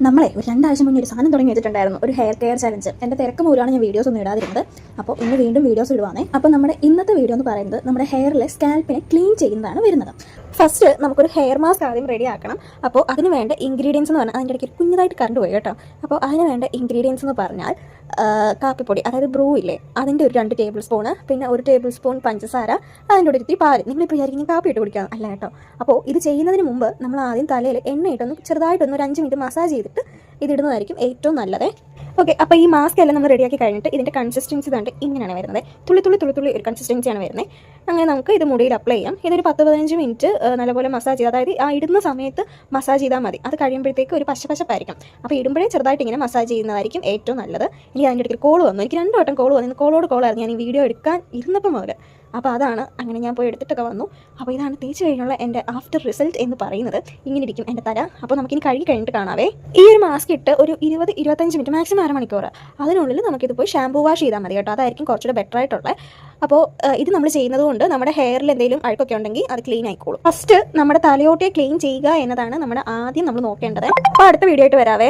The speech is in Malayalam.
നമ്മളെ ഒരു 2 ആഴ്ച മുന്നേ ഒരു സാധനം തുടങ്ങി വെച്ചിട്ടുണ്ടായിരുന്നു, ഒരു ഹെയർ കെയർ ചലഞ്ച്. എൻ്റെ തിരക്ക് മൂലമാണ് ഞാൻ വീഡിയോസ് ഒന്നും ഇടാതിരുന്നത്. അപ്പോൾ ഇന്ന് വീണ്ടും വീഡിയോസ് ഇടുവാണേ. അപ്പോൾ നമ്മുടെ ഇന്നത്തെ വീഡിയോ എന്ന് പറയുന്നത് നമ്മുടെ ഹെയറിലെ സ്കാൽപ്പിനെ ക്ലീൻ ചെയ്യുന്നതാണ് വരുന്നത്. ഫസ്റ്റ് നമുക്കൊരു ഹെയർ മാസ്ക് ആദ്യം റെഡി ആക്കണം. അപ്പോൾ അതിന് വേണ്ട ഇൻഗ്രീഡിയൻസ് എന്ന് പറഞ്ഞാൽ അതിൻ്റെ ഇടയ്ക്ക് കുഞ്ഞതായിട്ട് കറണ്ട് പോയി കേട്ടോ. അപ്പോൾ അതിന് വേണ്ട ഇൻഗ്രീഡിയൻസ് എന്ന് പറഞ്ഞാൽ കാപ്പിപ്പൊടി, അതായത് ബ്രൂ ഇല്ലേ, അതിൻ്റെ ഒരു 2 ടേബിൾ സ്പൂണ്, പിന്നെ 1 ടേബിൾ സ്പൂൺ പഞ്ചസാര, അതിൻ്റെ ഒരു ഇത്തിരി പാല്. നിങ്ങളിപ്പോൾ വിചാരിക്കും കാപ്പി ഇട്ട് കുടിക്കാം, അല്ല കേട്ടോ. അപ്പോൾ ഇത് ചെയ്യുന്നതിന് മുമ്പ് നമ്മൾ ആദ്യം തലയിൽ എണ്ണയിട്ടൊന്ന് ചെറുതായിട്ടൊന്ന് ഒരു 5 മിനിറ്റ് മസാജ് ചെയ്തിട്ട് ഇതിടുന്നതായിരിക്കും ഏറ്റവും നല്ലത്. ഓക്കെ, അപ്പോൾ ഈ മാസ്ക് എല്ലാം നമ്മൾ റെഡിയാക്കി കഴിഞ്ഞിട്ട് ഇതിൻ്റെ കൺസിസ്റ്റൻസി കണ്ട് ഇങ്ങനെയാണ് വരുന്നത്. തുള്ളി ഒരു കൺസിസ്റ്റൻസിയാണ് വരുന്നത്. അങ്ങനെ നമുക്ക് ഇത് മുടിയിൽ അപ്ലൈ ചെയ്യാം. ഇതൊരു 10-15 മിനിറ്റ് നല്ലപോലെ മസാജ് ചെയ്യുക. അതായത് ആ ഇടുന്ന സമയത്ത് മസാജ് ചെയ്താൽ മതി. അത് കഴിയുമ്പോഴത്തേക്ക് ഒരു പശപ്പായിരിക്കും. അപ്പോൾ ഇടുമ്പോഴേ ചെറുതായിട്ട് ഇങ്ങനെ മസാജ് ചെയ്യുന്നതായിരിക്കും ഏറ്റവും നല്ലത്. ഇനി അതിൻ്റെ ഇടയ്ക്ക് കോൾ വന്നു, എനിക്ക് 2 വട്ടം കോൾ വന്നു. കോളായിരുന്നു ഞാൻ ഈ വീഡിയോ എടുക്കാൻ ഇരുന്നപ്പോൾ മുതൽ. അപ്പോൾ അതാണ്, അങ്ങനെ ഞാൻ പോയി എടുത്തിട്ടൊക്കെ വന്നു. അപ്പോൾ ഇതാണ് തേച്ച് കഴിഞ്ഞുള്ള എൻ്റെ ആഫ്റ്റർ റിസൾട്ട് എന്ന് പറയുന്നത്. ഇങ്ങനെ ഇരിക്കും എൻ്റെ തല. അപ്പോൾ നമുക്കിനി കഴുകി കഴിഞ്ഞിട്ട് കാണാവേ. ഈ ഒരു മാസ്ക് ഇട്ട് ഒരു 20-25 മിനിറ്റ്, മാക്സിമം അരമണിക്കൂർ, അതിനുള്ളിൽ നമുക്കിത് പോയി ഷാംപൂ വാഷ് ചെയ്താൽ മതി കേട്ടോ. അതായിരിക്കും കുറച്ചുകൂടെ ബെറ്റർ ആയിട്ടുള്ളത്. അപ്പോൾ ഇത് നമ്മൾ ചെയ്യുന്നത് കൊണ്ട് നമ്മുടെ ഹെയറിൽ എന്തെങ്കിലും അഴുക്കൊക്കെ ഉണ്ടെങ്കിൽ അത് ക്ലീൻ ആയിക്കോളും. ഫസ്റ്റ് നമ്മുടെ തലയോട്ടിയെ ക്ലീൻ ചെയ്യുക എന്നതാണ് നമ്മുടെ ആദ്യം നമ്മൾ നോക്കേണ്ടത്. അപ്പോൾ അടുത്ത വീഡിയോ ആയിട്ട് വരാവേ.